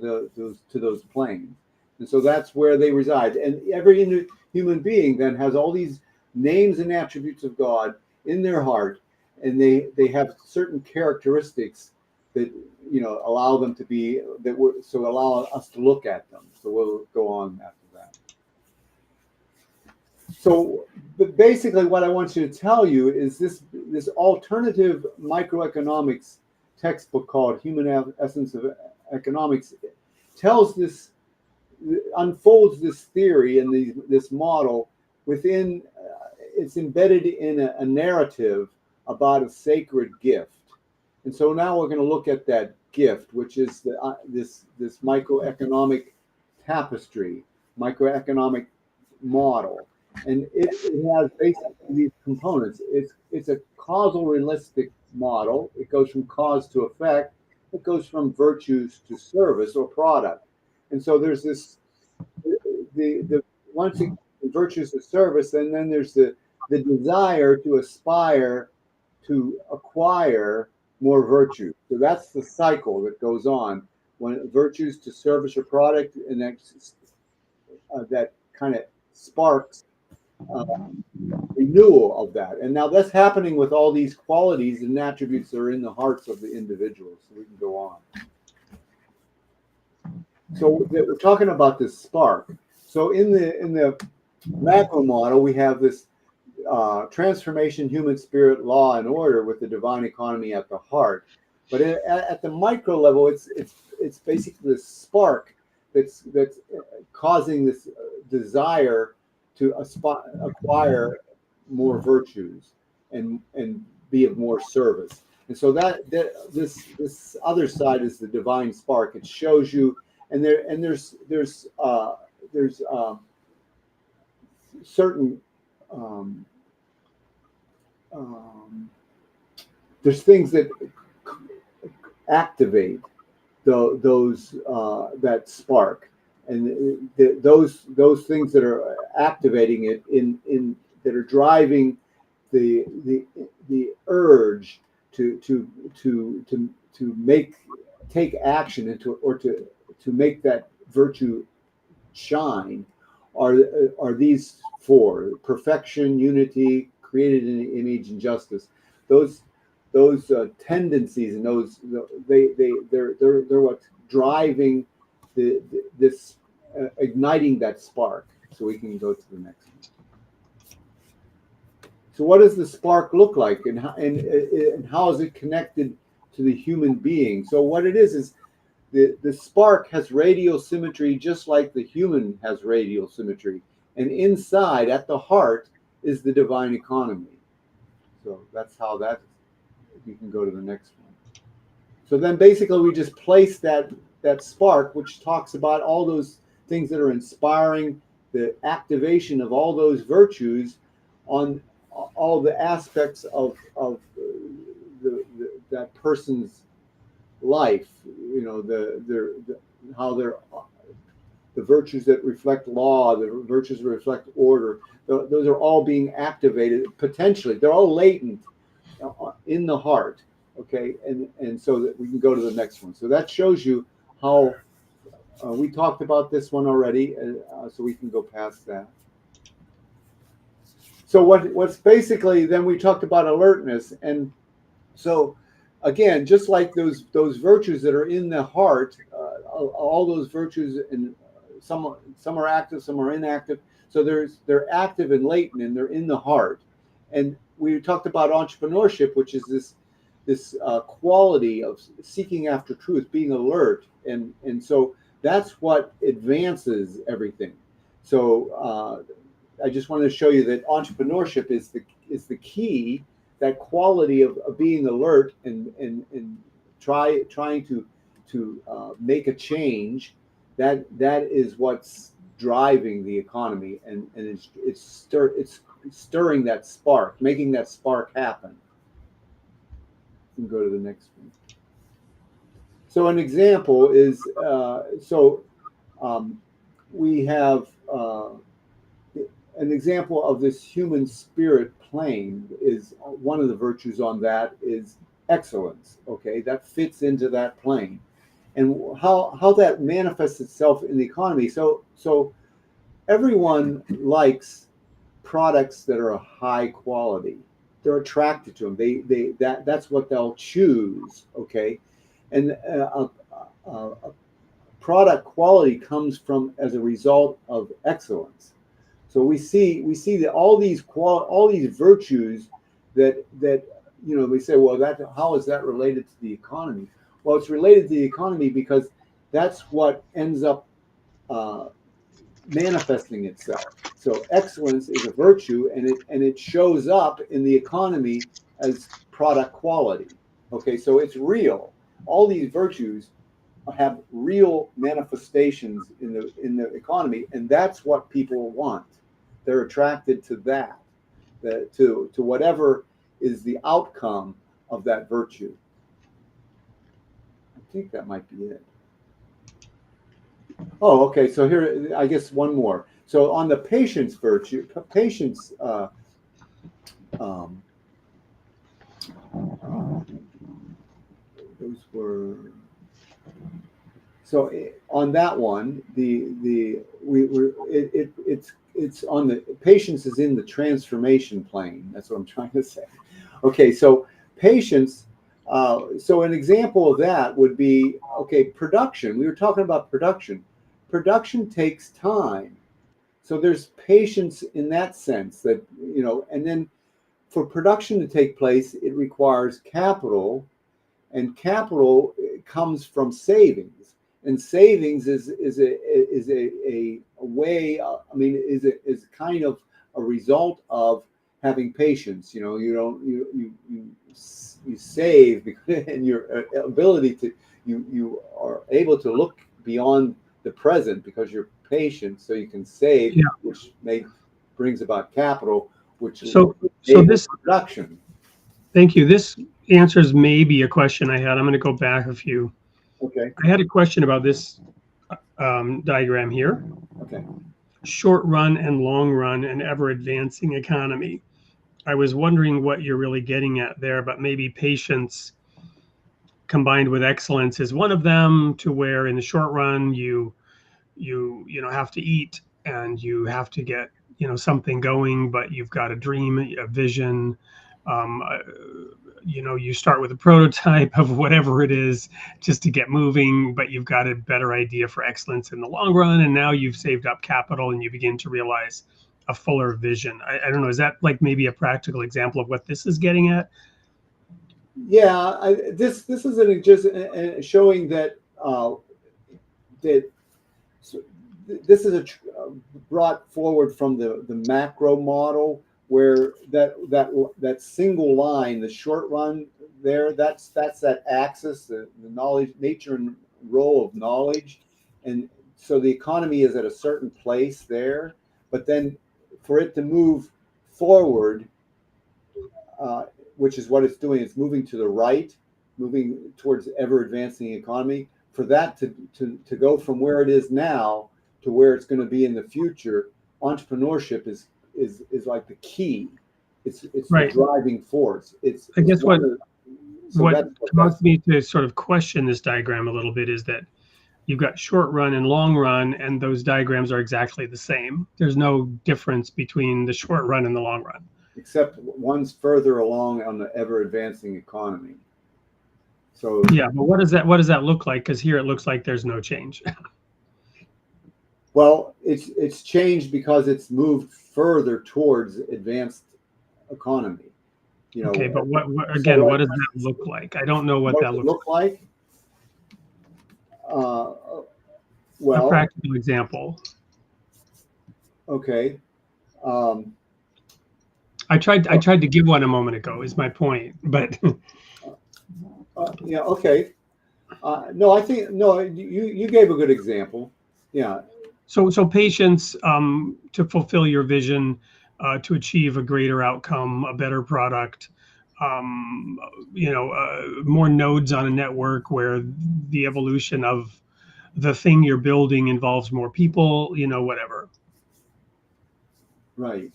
those planes, and so that's where they reside. And every human being then has all these names and attributes of God in their heart, and they have certain characteristics that allow them to be allow us to look at them. So we'll go on after that. So, but basically, what I want you to tell you is this alternative microeconomics textbook called Human Essence of Economics tells this, unfolds this theory and this model within. It's embedded in a narrative about a sacred gift, and so now we're going to look at that gift, which is this microeconomic tapestry, microeconomic model. And it has basically these components. It's a causal realistic model. It goes from cause to effect. It goes from virtues to service or product. And so there's this the once it virtues to service, and then there's the desire to aspire to acquire more virtue. So that's the cycle that goes on when virtues to service or product, and that kind of sparks renewal of that. And now that's happening with all these qualities and attributes that are in the hearts of the individuals. So we can go on. So we're talking about this spark. So in the macro model, we have this transformation, human spirit, law, and order with the divine economy at the heart. But at the micro level, it's basically this spark that's causing this desire to acquire more virtues and be of more service. And so this other side is the divine spark. It shows you, and there's certain there's things that activate those that spark, and those things that are activating it in that are driving the urge to take action and to make that virtue shine are these four: perfection, unity, created in the image, and justice. Those tendencies and they're what's driving this igniting that spark. So we can go to the next one. So what does the spark look like, and how is it connected to the human being? So what it is the spark has radial symmetry, just like the human has radial symmetry, and inside at the heart is the divine economy. So that's how that. You can go to the next one. So then basically we just place that spark, which talks about all those things that are inspiring the activation of all those virtues on all the aspects of that person's life. How they're the virtues that reflect law, the virtues that reflect order. Those are all being activated potentially. They're all latent in the heart, okay, and so that we can go to the next one. So that shows you how we talked about this one already, so we can go past that. So what's basically, then we talked about alertness, and so again, just like those virtues that are in the heart, all those virtues, and some are active, some are inactive. So they're active and latent, and they're in the heart. And we talked about entrepreneurship, which is this quality of seeking after truth, being alert, and so that's what advances everything. So I just wanted to show you that entrepreneurship is the key, that quality of being alert and trying to make a change. That is what's driving the economy, and it's stirring that spark, making that spark happen. You can go to the next one. So an example is, we have an example of this human spirit plane. Is one of the virtues on that is excellence. Okay, that fits into that plane, and how that manifests itself in the economy. So everyone likes products that are high quality. They're attracted to them. That's what they'll choose. Okay, and product quality comes from as a result of excellence. So we see that all these virtues that we say, well, that how is that related to the economy? Well, it's related to the economy because that's what ends up manifesting itself. So excellence is a virtue, and it shows up in the economy as product quality. Okay, so it's real. All these virtues have real manifestations in the economy, and that's what people want. They're attracted to that, to whatever is the outcome of that virtue. I think that might be it. Oh, okay. So here, I guess one more. So on the patience virtue, patience. Those were. So on that one, it's on the patience is in the transformation plane. That's what I'm trying to say. Okay, so patience. So an example of that would be, okay, production. We were talking about production. Production takes time. So there's patience in that sense that, and then for production to take place, it requires capital, and capital comes from savings. And savings is a way, is kind of a result of having patience. You save because, and your ability to, you are able to look beyond the present because you're patient, so you can save, Yeah. which brings about capital, which so this production. Thank you. This answers maybe a question I had. I'm going to go back a few. Okay. I had a question about this diagram here. Okay. Short run and long run and ever advancing economy. I was wondering what you're really getting at there, but maybe patience combined with excellence is one of them, to where in the short run you have to eat and you have to get something going, but you've got a dream, a vision. You start with a prototype of whatever it is just to get moving, but you've got a better idea for excellence in the long run, and now you've saved up capital and you begin to realize a fuller vision. I don't know, is that like maybe a practical example of what this is getting at? Yeah, this is just showing that this is brought forward from the macro model, where that single line, the short run there, that's that axis, the knowledge, nature and role of knowledge, and so the economy is at a certain place there, but then for it to move forward, which is what it's doing, it's moving to the right, moving towards ever advancing economy. For that to go from where it is now to where it's going to be in the future, entrepreneurship is like the key. It's Right. The driving force. I guess what caused me to sort of question this diagram a little bit is that you've got short run and long run, and those diagrams are exactly the same. There's no difference between the short run and the long run. Except one's further along on the ever advancing economy. So yeah, but what does that look like? Because here it looks like there's no change. Well, it's changed because it's moved further towards advanced economy. Okay, but what again? What does that look like? I don't know what that looks like. Well, a practical example. Okay. I tried to give one a moment ago. Is my point, but. Yeah. Okay. No, I think you gave a good example. Yeah. So patience to fulfill your vision, to achieve a greater outcome, a better product, more nodes on a network where the evolution of the thing you're building involves more people, whatever. Right.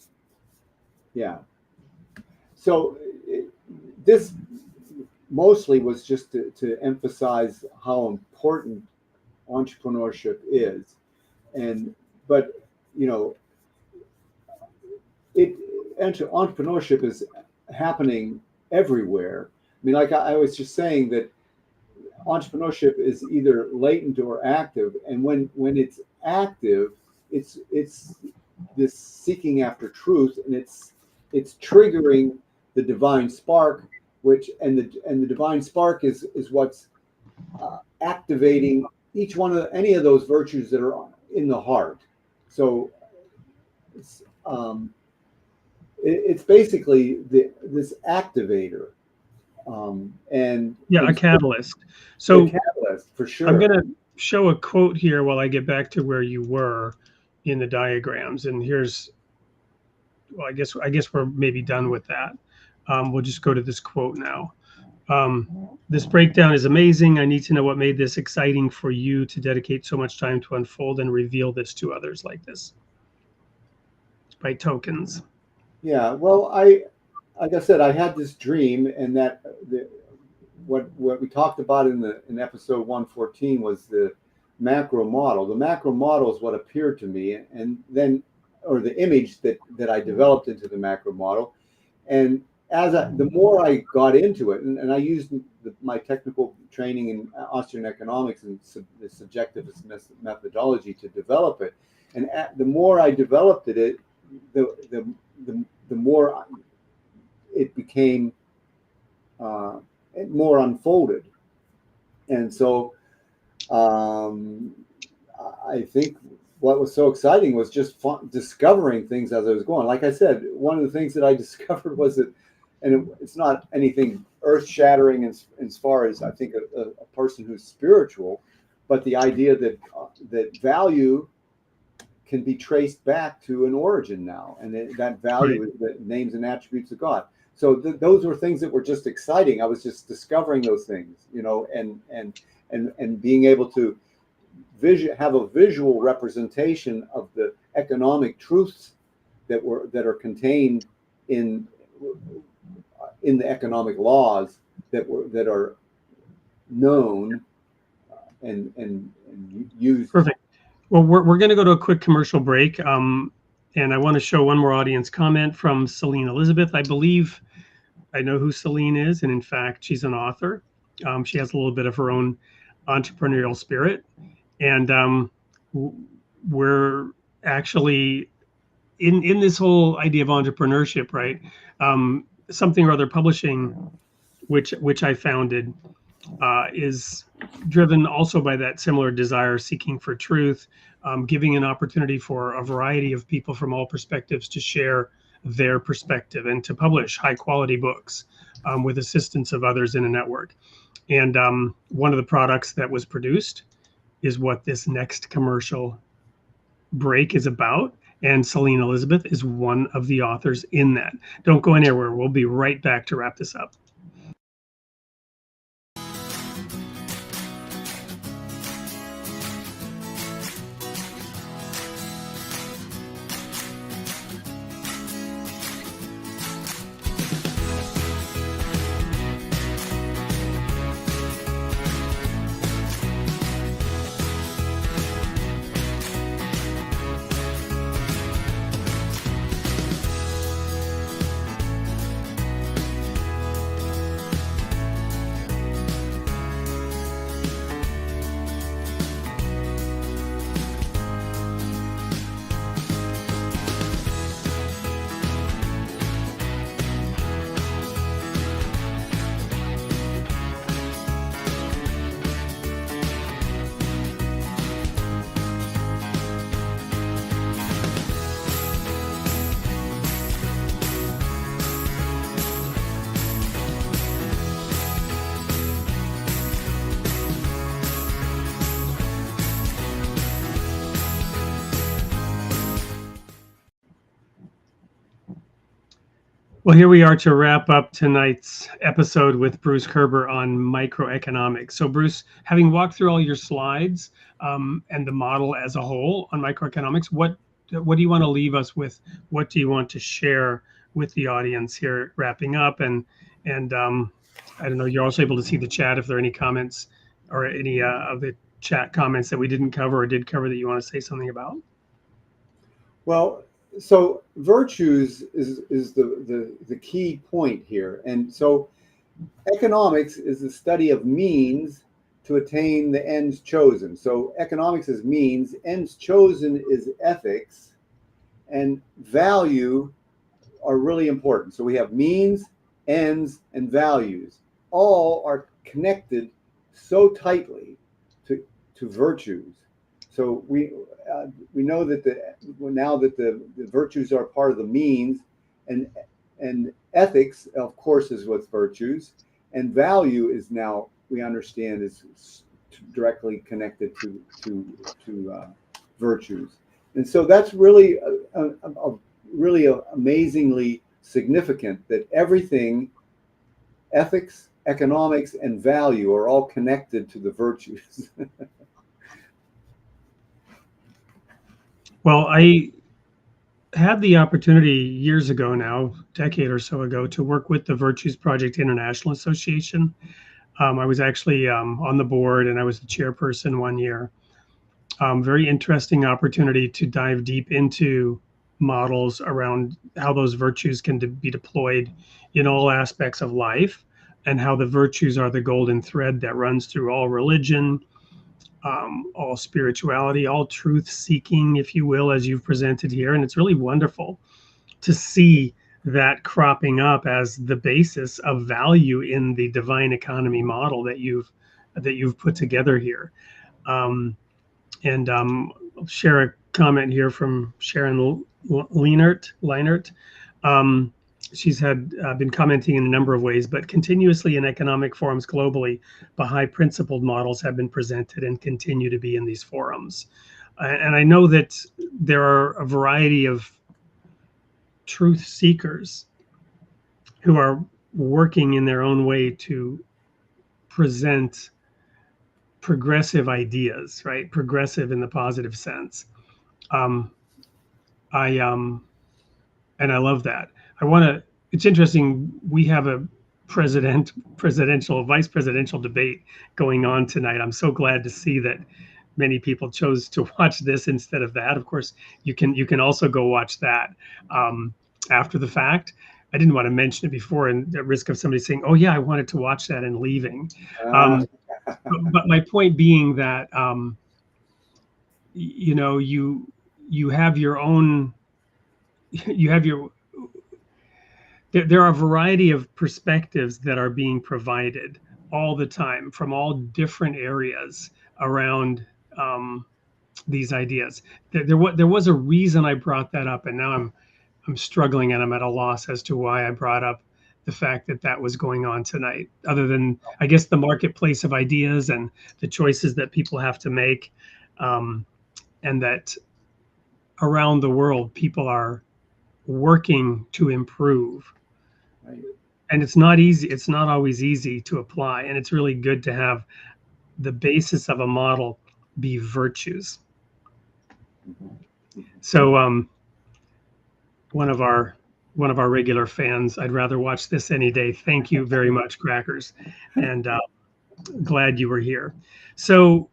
Yeah. So this mostly was just to emphasize how important entrepreneurship is. But you know, entrepreneurship is happening everywhere. I mean, like I was just saying that entrepreneurship is either latent or active, and when it's active, it's this seeking after truth, and it's triggering the divine spark, which and the divine spark is what's activating each one of any of those virtues that are in the heart. So it's basically this activator, and Yeah, a catalyst. So a catalyst for sure. I'm going to show a quote here while I get back to where you were in the diagrams. And here's, well, I guess we're maybe done with that. We'll just go to this quote now. This breakdown is amazing. I need to know what made this exciting for you to dedicate so much time to unfold and reveal this to others like this. By Tokens. Yeah, well, like I said, I had this dream, and that what we talked about in episode 114 was the macro model. The macro model is what appeared to me, and then, or the image that I developed into the macro model. And the more I got into it, and I used my technical training in Austrian economics and the subjectivist methodology to develop it, and the more I developed it, the more it became more unfolded. And so I think what was so exciting was just discovering things as I was going. Like I said, one of the things that I discovered was that, and it's not anything earth-shattering as far as I think a person who's spiritual, but the idea that value can be traced back to an origin now, and that value is the names and attributes of God. So those were things that were just exciting. I was just discovering those things, you know, and being able to have a visual representation of the economic truths that are contained in the economic laws that are known and used. Perfect. Well, we're going to go to a quick commercial break, and I want to show one more audience comment from Celine Elizabeth. I believe I know who Celine is, and in fact, she's an author. She has a little bit of her own entrepreneurial spirit, and we're actually in this whole idea of entrepreneurship, right? Something or Other Publishing, which I founded, is driven also by that similar desire, seeking for truth, giving an opportunity for a variety of people from all perspectives to share their perspective and to publish high quality books with assistance of others in a network. And one of the products that was produced is what this next commercial break is about. And Celine Elizabeth is one of the authors in that. Don't go anywhere. We'll be right back to wrap this up. Well, here we are to wrap up tonight's episode with Bruce Koerber on microeconomics. So Bruce, having walked through all your slides and the model as a whole on microeconomics, what do you want to leave us with? What do you want to share with the audience here, wrapping up? And I don't know, you're also able to see the chat if there are any comments or any of the chat comments that we didn't cover or did cover that you want to say something about. Well, so virtues is the key point here. And so economics is the study of means to attain the ends chosen. So economics is means, ends chosen is ethics, and value are really important. So we have means, ends, and values. All are connected so tightly to virtues. So we know that now that the virtues are part of the means, and ethics, of course, is what's virtues, and value is now, we understand, is directly connected to virtues. And so that's really really amazingly significant that everything, ethics, economics, and value are all connected to the virtues. Well, I had the opportunity years ago now, decade or so ago, to work with the Virtues Project International Association. I was actually on the board, and I was the chairperson one year. Very interesting opportunity to dive deep into models around how those virtues can be deployed in all aspects of life, and how the virtues are the golden thread that runs through all religion, all spirituality, all truth seeking, if you will, as you've presented here. And it's really wonderful to see that cropping up as the basis of value in the divine economy model that you've put together here. And I'll share a comment here from Sharon Leinert. She's been commenting in a number of ways, but continuously in economic forums globally, Baha'i principled models have been presented and continue to be in these forums. And I know that there are a variety of truth seekers who are working in their own way to present progressive ideas, right? Progressive in the positive sense. And I love that. It's interesting. We have a vice presidential debate going on tonight. I'm so glad to see that many people chose to watch this instead of that. Of course, you can also go watch that after the fact. I didn't want to mention it before, and at risk of somebody saying, "Oh yeah, I wanted to watch that," and leaving. But my point being that you have your own. There are a variety of perspectives that are being provided all the time from all different areas around these ideas. There was a reason I brought that up, and now I'm struggling and I'm at a loss as to why I brought up the fact that was going on tonight, other than, I guess, the marketplace of ideas and the choices that people have to make, and that around the world people are working to improve. Right. And it's not easy. It's not always easy to apply. And it's really good to have the basis of a model be virtues. So one of our regular fans, I'd rather watch this any day. Thank you very much, Crackers. And glad you were here. So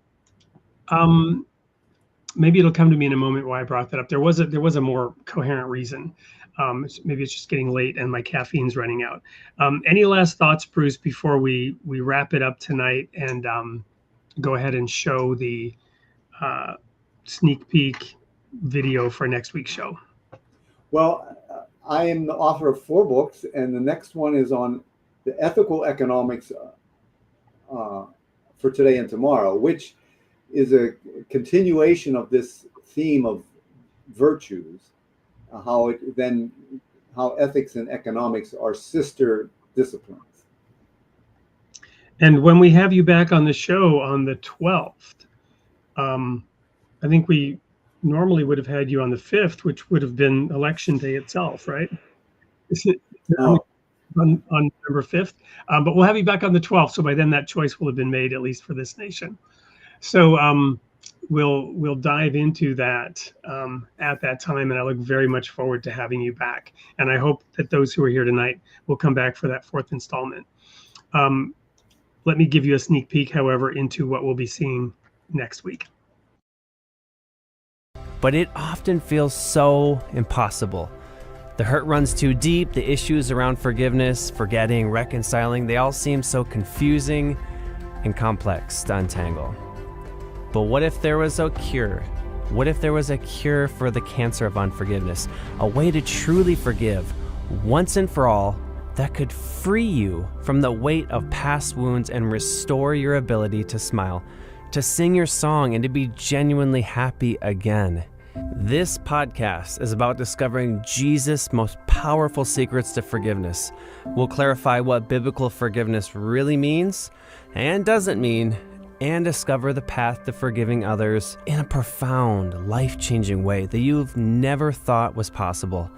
maybe it'll come to me in a moment why I brought that up. There was a more coherent reason. Maybe it's just getting late and my caffeine's running out. Any last thoughts, Bruce, before we wrap it up tonight and go ahead and show the sneak peek video for next week's show? Well, I am the author of 4 books, and the next one is on the ethical economics for today and tomorrow, which is a continuation of this theme of virtues, how ethics and economics are sister disciplines. And when we have you back on the show on the 12th, I think we normally would have had you on the 5th, which would have been election day itself, right? Is it on November 5th? But we'll have you back on the 12th. So by then that choice will have been made, at least for this nation. So we'll dive into that at that time, and I look very much forward to having you back. And I hope that those who are here tonight will come back for that 4th installment. Let me give you a sneak peek, however, into what we'll be seeing next week. But it often feels so impossible. The hurt runs too deep, the issues around forgiveness, forgetting, reconciling, they all seem so confusing and complex to untangle. But what if there was a cure? What if there was a cure for the cancer of unforgiveness? A way to truly forgive once and for all that could free you from the weight of past wounds and restore your ability to smile, to sing your song, and to be genuinely happy again. This podcast is about discovering Jesus' most powerful secrets to forgiveness. We'll clarify what biblical forgiveness really means and doesn't mean, and discover the path to forgiving others in a profound, life-changing way that you've never thought was possible.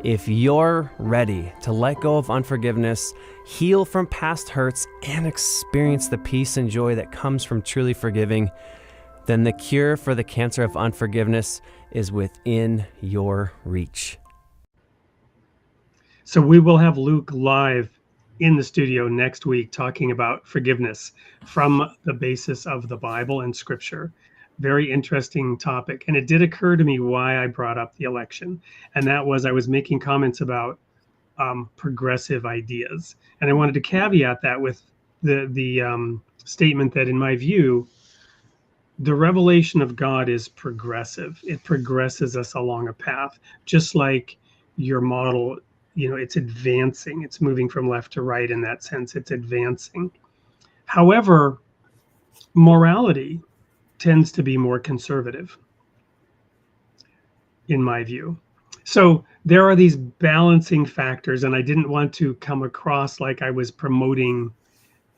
If you're ready to let go of unforgiveness, heal from past hurts, and experience the peace and joy that comes from truly forgiving, then the cure for the cancer of unforgiveness is within your reach. So we will have Luke live in the studio next week talking about forgiveness from the basis of the Bible and Scripture. Very interesting topic. And it did occur to me why I brought up the election. And that was I was making comments about progressive ideas. And I wanted to caveat that with the statement that, in my view, the revelation of God is progressive. It progresses us along a path, just like your model, it's advancing. It's moving from left to right in that sense. It's advancing. However, morality tends to be more conservative, in my view. So there are these balancing factors, and I didn't want to come across like I was promoting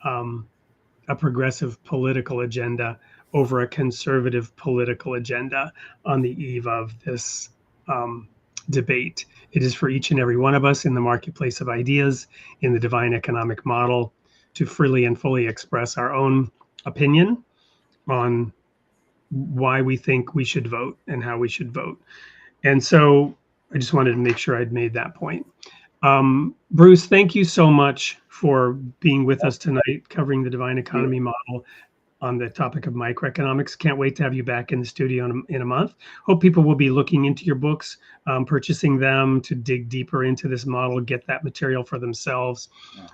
a progressive political agenda over a conservative political agenda on the eve of this debate. It is for each and every one of us in the marketplace of ideas, in the divine economic model, to freely and fully express our own opinion on why we think we should vote and how we should vote. And so I just wanted to make sure I'd made that point. Bruce, thank you so much for being with us tonight, covering the divine economy model on the topic of microeconomics. Can't wait to have you back in the studio in a month. Hope people will be looking into your books, purchasing them to dig deeper into this model, get that material for themselves,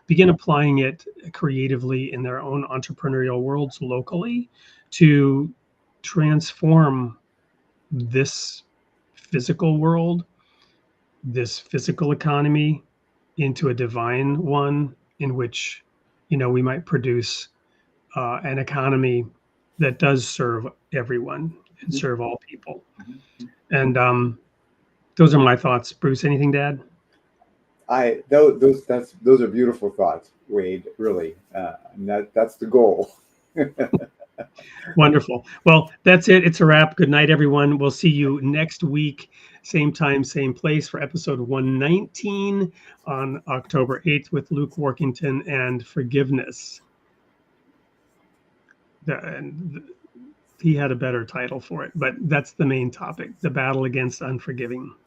begin applying it creatively in their own entrepreneurial worlds locally to transform this physical world, this physical economy, into a divine one in which, we might produce an economy that does serve everyone and serve all people. And those are my thoughts. Bruce, anything to add? Those are beautiful thoughts, Wade. Really, and that's the goal. Wonderful. Well, that's it. It's a wrap. Good night, everyone. We'll see you next week, same time, same place, for episode 119 on October 8th with Luke Workington and forgiveness. He had a better title for it, but that's the main topic: the battle against unforgiving.